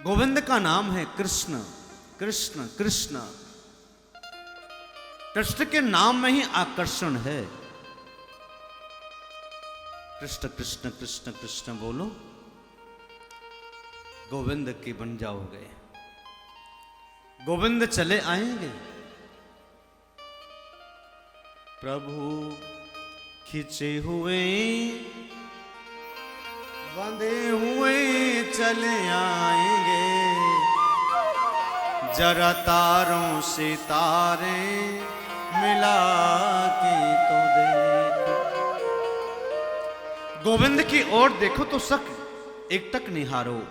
गोविंद का नाम है कृष्ण। कृष्ण कृष्ण, कृष्ण के नाम में ही आकर्षण है। कृष्ण कृष्ण कृष्ण कृष्ण बोलो, गोविंद के बन जाओगे, गोविंद चले आएंगे। प्रभु खिंचे हुए बंधे हुए चले आएंगे, जरा तारों से तारे मिला के तो देख। गोविंद की ओर देखो तो सक एक टक निहारो,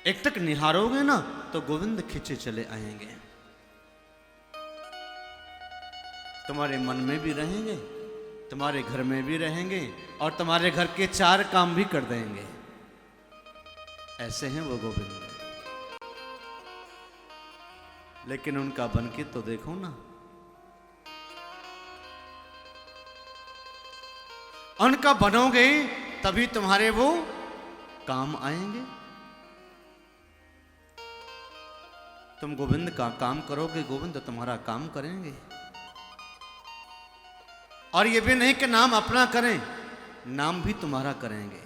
एक टक निहारोगे ना तो गोविंद खिंचे चले आएंगे। तुम्हारे मन में भी रहेंगे, तुम्हारे घर में भी रहेंगे और तुम्हारे घर के चार काम भी कर देंगे। ऐसे हैं वो गोविंद। लेकिन उनका बन के तो देखो ना, उनका बनोगे तभी तुम्हारे वो काम आएंगे। तुम गोविंद का काम करोगे, गोविंद तुम्हारा काम करेंगे। और ये भी नहीं कि नाम अपना करें, नाम भी तुम्हारा करेंगे।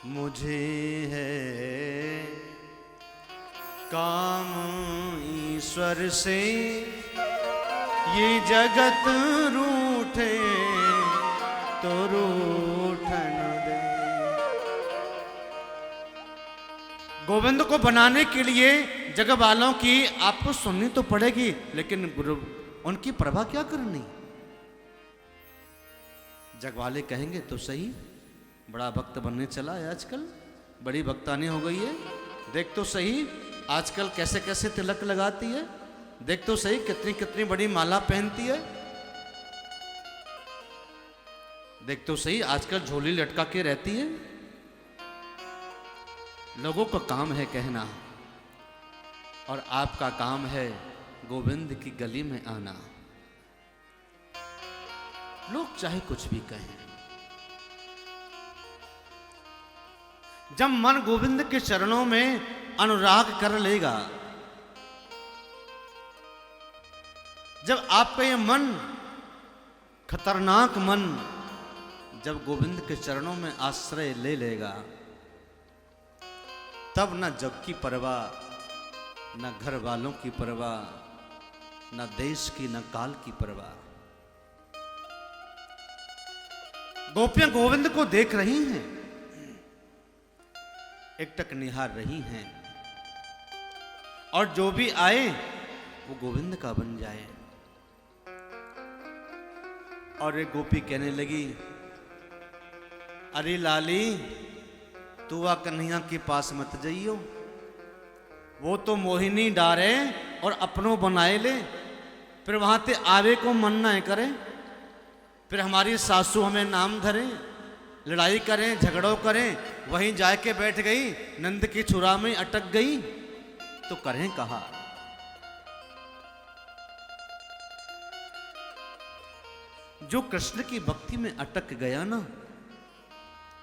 मुझे है काम ईश्वर से, ये जगत रूठे तो रूठन दे। गोविंद को बनाने के लिए जग वालों की आपको सुननी तो पड़ेगी, लेकिन उनकी परवाह क्या करनी। जग वाले कहेंगे तो सही, बड़ा भक्त बनने चला है आजकल, बड़ी भक्तानी हो गई है, देख तो सही आजकल कैसे कैसे तिलक लगाती है, देख तो सही कितनी कितनी बड़ी माला पहनती है, देख तो सही आजकल झोली लटका के रहती है। लोगों का काम है कहना, और आपका काम है गोविंद की गली में आना। लोग चाहे कुछ भी कहें, जब मन गोविंद के चरणों में अनुराग कर लेगा, जब आपका ये मन, खतरनाक मन, जब गोविंद के चरणों में आश्रय ले लेगा, तब न जग की परवाह, न घर वालों की परवाह, न देश की, न काल की परवाह। गोपियां गोविंद को देख रही हैं, एकटक निहार रही हैं, और जो भी आए वो गोविंद का बन जाए। और एक गोपी कहने लगी, अरे लाली तू आ कन्हैया के पास मत जाइयो, वो तो मोहिनी डारे और अपनों बनाए ले, फिर वहां ते आवे को मन ना करे, फिर हमारी सासू हमें नाम धरे, लड़ाई करें झगड़ों करें, वहीं जाके बैठ गई, नंद की छुरा में अटक गई, तो करें कहा। जो कृष्ण की भक्ति में अटक गया ना,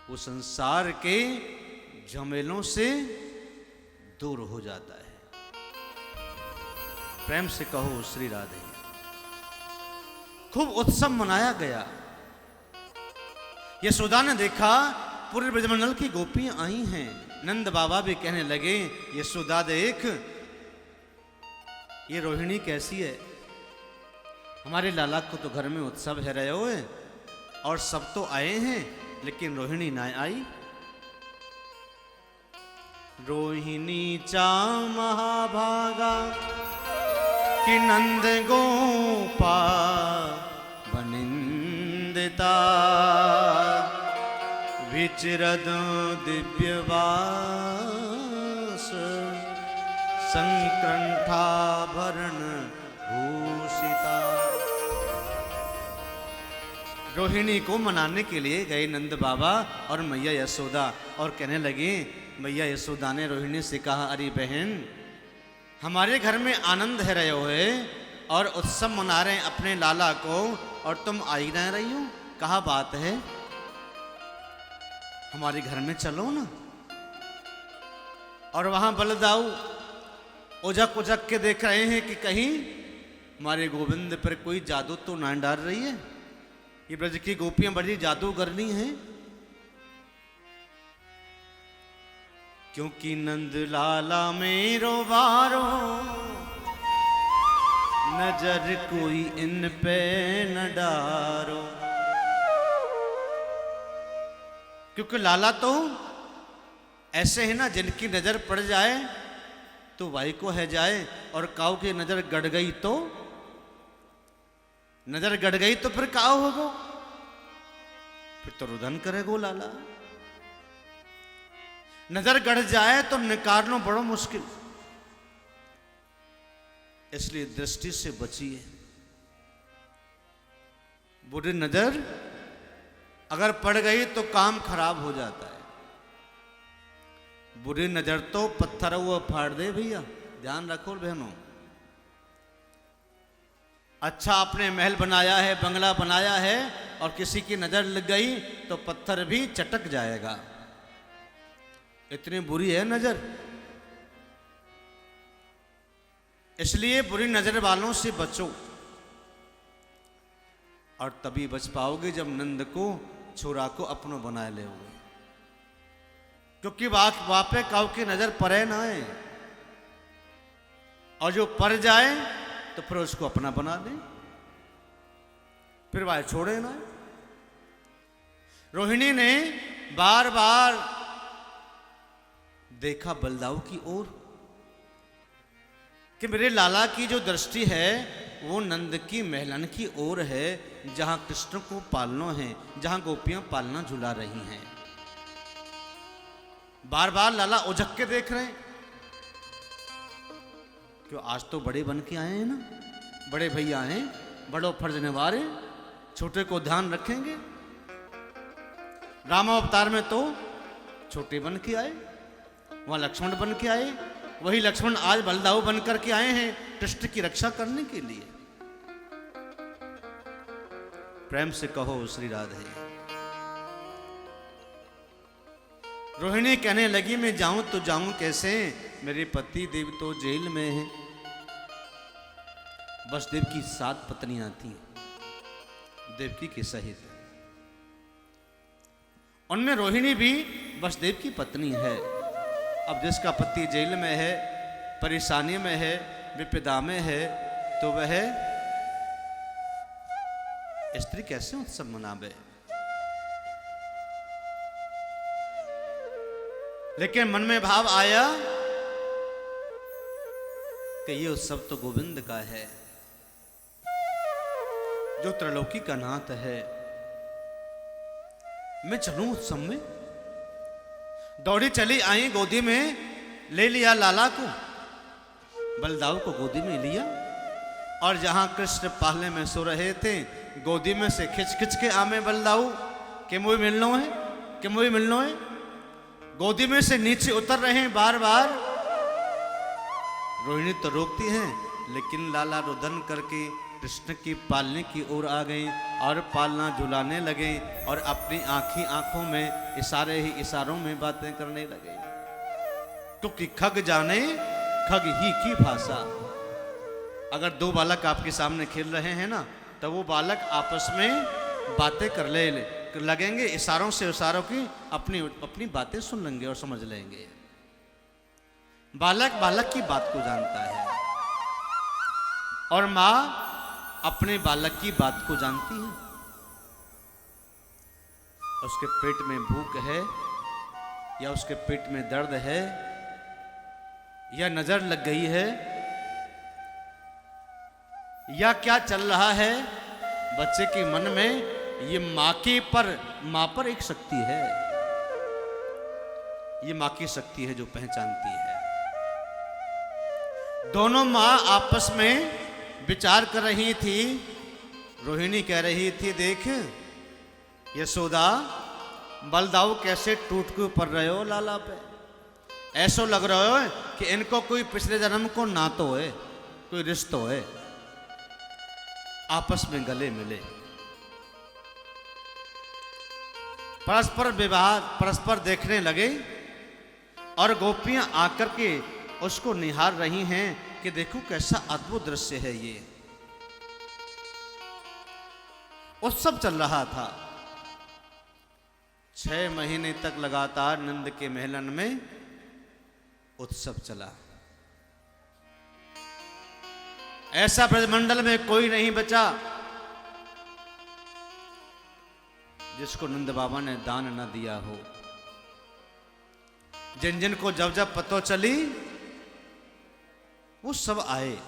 वो संसार के झमेलों से दूर हो जाता है। प्रेम से कहो श्री राधे। खूब उत्सव मनाया गया। यशोदा ने देखा पूरे ब्रजमंडल की गोपियां आई हैं। नंद बाबा भी कहने लगे, यशोदा देख ये रोहिणी कैसी है, हमारे लाला को तो घर में उत्सव है रहे हुए, और सब तो आए हैं, लेकिन रोहिणी ना आई। रोहिणी चा महाभागा कि नंद गोपा बनिंदिता, विचरद दिव्यवास संकंठाभरण भूषिता। रोहिणी को मनाने के लिए गए नंद बाबा और मैया यशोदा, और कहने लगे, मैया यशोदा ने रोहिणी से कहा, अरे बहन हमारे घर में आनंद है रहे हुए और उत्सव मना रहे हैं अपने लाला को, और तुम आई ना रही हो, कहा बात है। हमारे घर में चलो ना। और वहां बलदाऊ उजक उजक के देख रहे हैं कि कहीं हमारे गोविंद पर कोई जादू तो ना डाल रही है। ये ब्रज की गोपियां बड़ी जादूगरनी हैं। क्योंकि नंद लाला मेरो बारो, नजर कोई इन पे न डारो। क्योंकि लाला तो ऐसे है ना, जिनकी नजर पड़ जाए तो भाई को है जाए, और काऊ की नजर गड़ गई तो, नजर गड़ गई तो फिर काऊ होगो, फिर तो रुदन करेगो लाला। नजर गड़ जाए तो निकालना बड़ा मुश्किल, इसलिए दृष्टि से बचिए। बुरी नजर अगर पड़ गई तो काम खराब हो जाता है। बुरी नजर तो पत्थर हुआ फाड़ दे भैया, ध्यान रखो बहनों। अच्छा आपने महल बनाया है, बंगला बनाया है, और किसी की नजर लग गई तो पत्थर भी चटक जाएगा। इतनी बुरी है नजर। इसलिए बुरी नजर वालों से बचो, और तभी बच पाओगे जब नंद को, छोरा को अपनो बना ले। क्योंकि वापे काऊ की नजर पड़े ना है, और जो पड़ जाए तो फिर उसको अपना बना दे, फिर वह छोड़े ना। रोहिणी ने बार बार देखा बलदाऊ की ओर कि मेरे लाला की जो दृष्टि है वो नंद की महलन की ओर है, जहां कृष्ण को पालना है, जहां गोपियां पालना झुला रही हैं। बार बार लाला उजक के देख रहे हैं। क्यों, आज तो बड़े बन के आए हैं ना, बड़े भैया हैं, बड़ो फर्ज निभाए, छोटे को ध्यान रखेंगे। राम अवतार में तो छोटे बन के आए, वहां लक्ष्मण बन के आए, वही लक्ष्मण आज बलदाऊ बन करके आए हैं कृष्ण की रक्षा करने के लिए। प्रेम से कहो श्री राधे। रोहिणी कहने लगी मैं जाऊं तो जाऊं कैसे, मेरे पति देव तो जेल में हैं। वसुदेव की 7 पत्नियां थी देवकी के सहित, उनमें रोहिणी भी वसुदेव की पत्नी है। अब जिसका पति जेल में है, परेशानी में है, विपदा में है, तो वह स्त्री कैसे उत्सव मनावे। लेकिन मन में भाव आया कि ये उत्सव तो गोविंद का है, जो त्रिलोकी का नाथ है। मैं चलूं उत्सव में। दौड़ी चली आई, गोदी में ले लिया लाला को, बलदाऊ को गोदी में लिया, और जहां कृष्ण पहले में सो रहे थे, गोदी में से खिंच खिंच के आमे बलदाऊ के मुझे मिलना है, के मुझे मिलना है। गोदी में से नीचे उतर रहे हैं बार बार। रोहिणी तो रोकती हैं, लेकिन लाला रुदन करके कृष्ण की पालने की ओर आ गए, और पालना झुलाने लगे, और अपनी आंखों में इशारे ही इशारों में बातें करने लगे। क्योंकि खग जाने खग ही की भाषा। अगर 2 बालक आपके सामने खेल रहे हैं ना, तो वो बालक आपस में बातें कर लगेंगे, इशारों से इशारों की अपनी बातें सुन लेंगे और समझ लेंगे। बालक बालक की बात को जानता है, और मां अपने बालक की बात को जानती है। उसके पेट में भूख है, या उसके पेट में दर्द है, या नजर लग गई है, या क्या चल रहा है बच्चे के मन में, ये मां पर एक शक्ति है। ये मां की शक्ति है जो पहचानती है। दोनों मां आपस में विचार कर रही थी। रोहिणी कह रही थी, देख यशोदा, बलदाऊ कैसे टूट के पड़ रहे हो लाला पे। ऐसा लग रहा हो कि इनको कोई पिछले जन्म को नातो है, कोई रिश्तो है, आपस में गले मिले। परस्पर विवाह परस्पर देखने लगे और गोपियां आकर के उसको निहार रही हैं कि देखो कैसा अद्भुत दृश्य है ये। उत्सव चल रहा था 6 महीने तक लगातार नंद के महलन में उत्सव चला। ऐसा ब्रजमंडल में कोई नहीं बचा जिसको नंद बाबा ने दान न दिया हो। जिन जिन को जब जब पतो चली वो सब आए।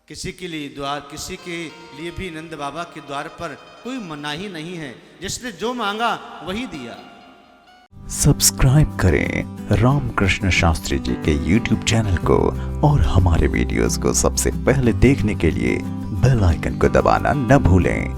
किसी के लिए द्वार, किसी के लिए भी नंद बाबा के द्वार पर कोई मनाही नहीं है। जिसने जो मांगा वही दिया। सब्सक्राइब करें रामकृष्ण शास्त्री जी के YouTube चैनल को और हमारे वीडियोस को सबसे पहले देखने के लिए बेल आइकन को दबाना न भूलें।